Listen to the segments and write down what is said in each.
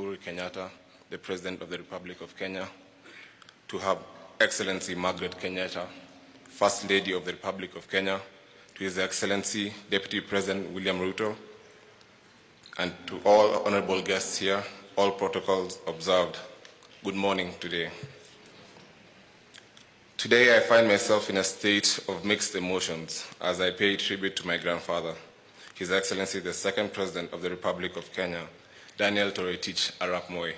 Uhuru Kenyatta, the President of the Republic of Kenya, to Her Excellency Margaret Kenyatta, First Lady of the Republic of Kenya, to His Excellency Deputy President William Ruto, and to all honorable guests here, all protocols observed, good morning today. Today I find myself in a state of mixed emotions as I pay tribute to my grandfather, His Excellency the Second President of the Republic of Kenya, Daniel Toroitich Arap Moi.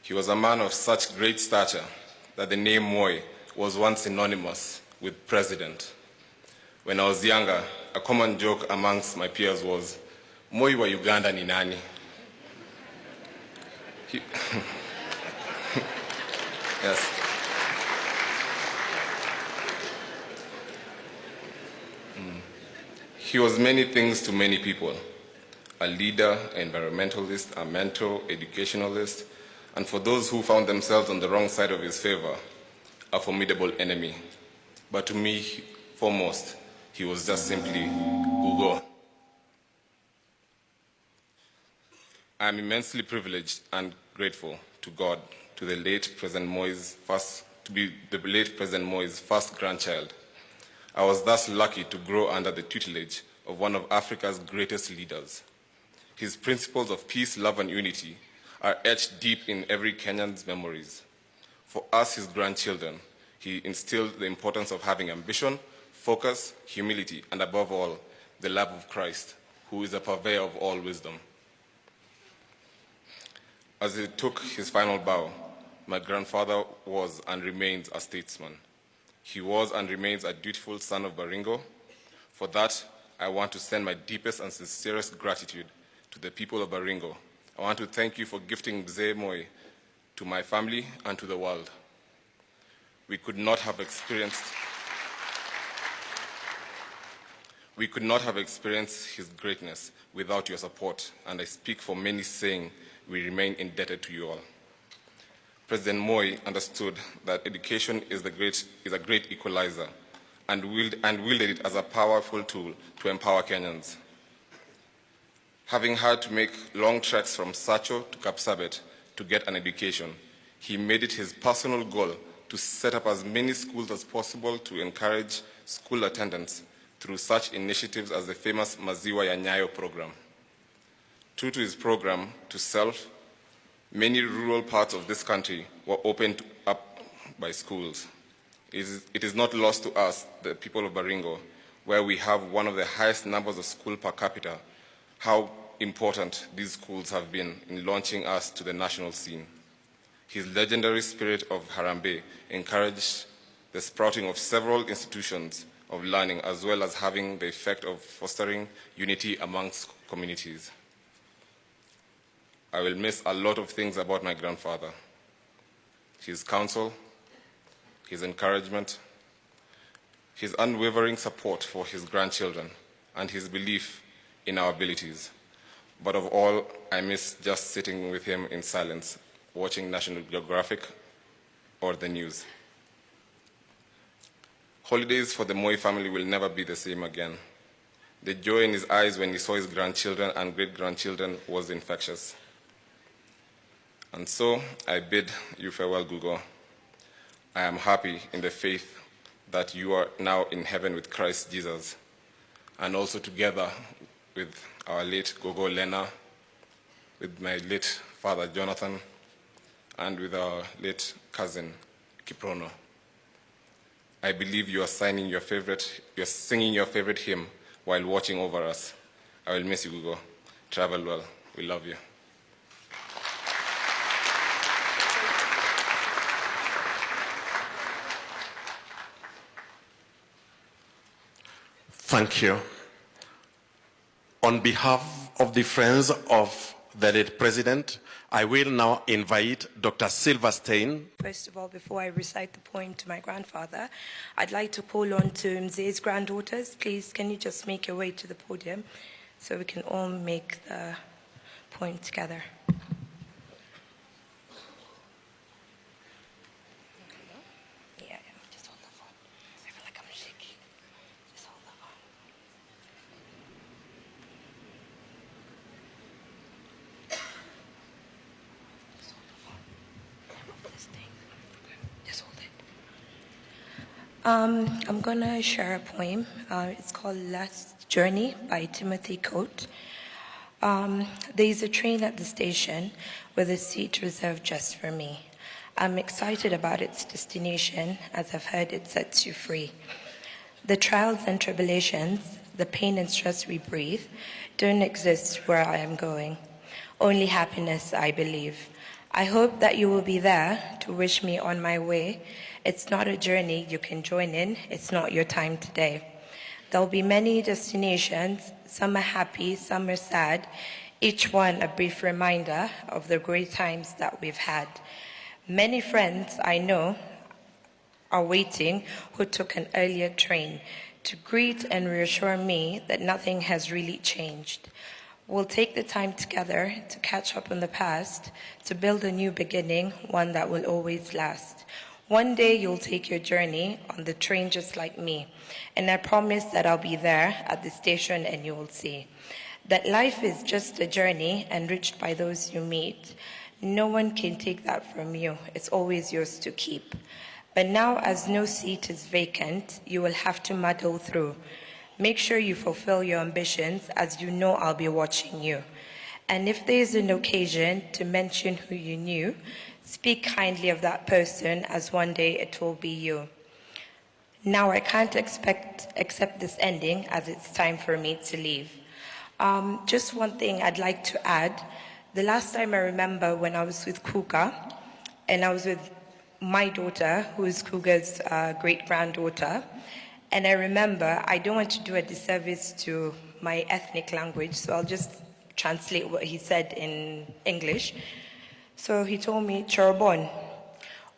He was a man of such great stature that the name Moi was once synonymous with president. When I was younger, a common joke amongst my peers was, Moi wa Uganda ni nani? Yes. He was many things to many people: a leader, environmentalist, a mentor, educationalist, and for those who found themselves on the wrong side of his favor, a formidable enemy. But to me, foremost, he was just simply Gugo. I am immensely privileged and grateful to God to be the late President Moi's first grandchild. I was thus lucky to grow under the tutelage of one of Africa's greatest leaders. His principles of peace, love, and unity are etched deep in every Kenyan's memories. For us, his grandchildren, he instilled the importance of having ambition, focus, humility, and above all, the love of Christ, who is a purveyor of all wisdom. As he took his final bow, my grandfather was and remains a statesman. He was and remains a dutiful son of Baringo. For that, I want to send my deepest and sincerest gratitude to the people of Baringo. I want to thank you for gifting Mzee Moi to my family and to the world. We could not have experienced his greatness without your support, and I speak for many saying we remain indebted to you all. President Moi understood that education is a great equalizer and wielded it as a powerful tool to empower Kenyans. Having had to make long treks from Sacho to Kapsabet to get an education, he made it his personal goal to set up as many schools as possible to encourage school attendance through such initiatives as the famous Maziwa ya Nyayo program. True to his program to self, many rural parts of this country were opened up by schools. It is not lost to us, the people of Baringo, where we have one of the highest numbers of schools per capita, how important these schools have been in launching us to the national scene. His legendary spirit of Harambee encouraged the sprouting of several institutions of learning, as well as having the effect of fostering unity amongst communities. I will miss a lot of things about my grandfather: his counsel, his encouragement, his unwavering support for his grandchildren, and his belief in our abilities. But of all, I miss just sitting with him in silence, watching National Geographic or the news. Holidays for the Moi family will never be the same again. The joy in his eyes when he saw his grandchildren and great-grandchildren was infectious. And so I bid you farewell, Gugo. I am happy in the faith that you are now in heaven with Christ Jesus, and also together with our late Gogo Lena, with my late father Jonathan, and with our late cousin Kiprono. I believe you are singing your favorite hymn while watching over us. I will miss you, Gugo. Travel well. We love you. Thank you. On behalf of the friends of the late president, I will now invite Dr. Silverstein. First of all, before I recite the poem to my grandfather, I'd like to call on to Mzee's granddaughters. Please, can you just make your way to the podium so we can all make the poem together. I'm going to share a poem. It's called Last Journey by Timothy Coate. There is a train at the station with a seat reserved just for me. I'm excited about its destination as I've heard it sets you free. The trials and tribulations, the pain and stress we breathe, don't exist where I am going. Only happiness, I believe. I hope that you will be there to wish me on my way. It's not a journey you can join in. It's not your time today. There'll be many destinations. Some are happy, some are sad. Each one a brief reminder of the great times that we've had. Many friends I know are waiting who took an earlier train to greet and reassure me that nothing has really changed. We'll take the time together to catch up on the past, to build a new beginning, one that will always last. One day you'll take your journey on the train just like me, and I promise that I'll be there at the station and you will see that life is just a journey enriched by those you meet. No one can take that from you. It's always yours to keep. But now, as no seat is vacant, you will have to muddle through. Make sure you fulfill your ambitions, as you know I'll be watching you. And if there is an occasion to mention who you knew, speak kindly of that person, as one day it will be you. Now I can't accept this ending, as it's time for me to leave. Just one thing I'd like to add. The last time I remember when I was with Kuga, and I was with my daughter, who is Kuga's great-granddaughter, and I remember, I don't want to do a disservice to my ethnic language, so I'll just translate what he said in English. So he told me, Chorobon,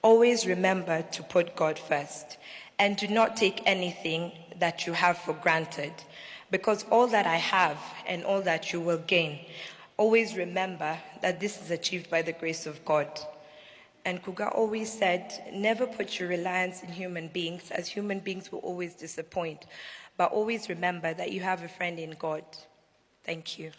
always remember to put God first, and do not take anything that you have for granted, because all that I have and all that you will gain, always remember that this is achieved by the grace of God. And Kuga always said, never put your reliance in human beings, as human beings will always disappoint. But always remember that you have a friend in God. Thank you.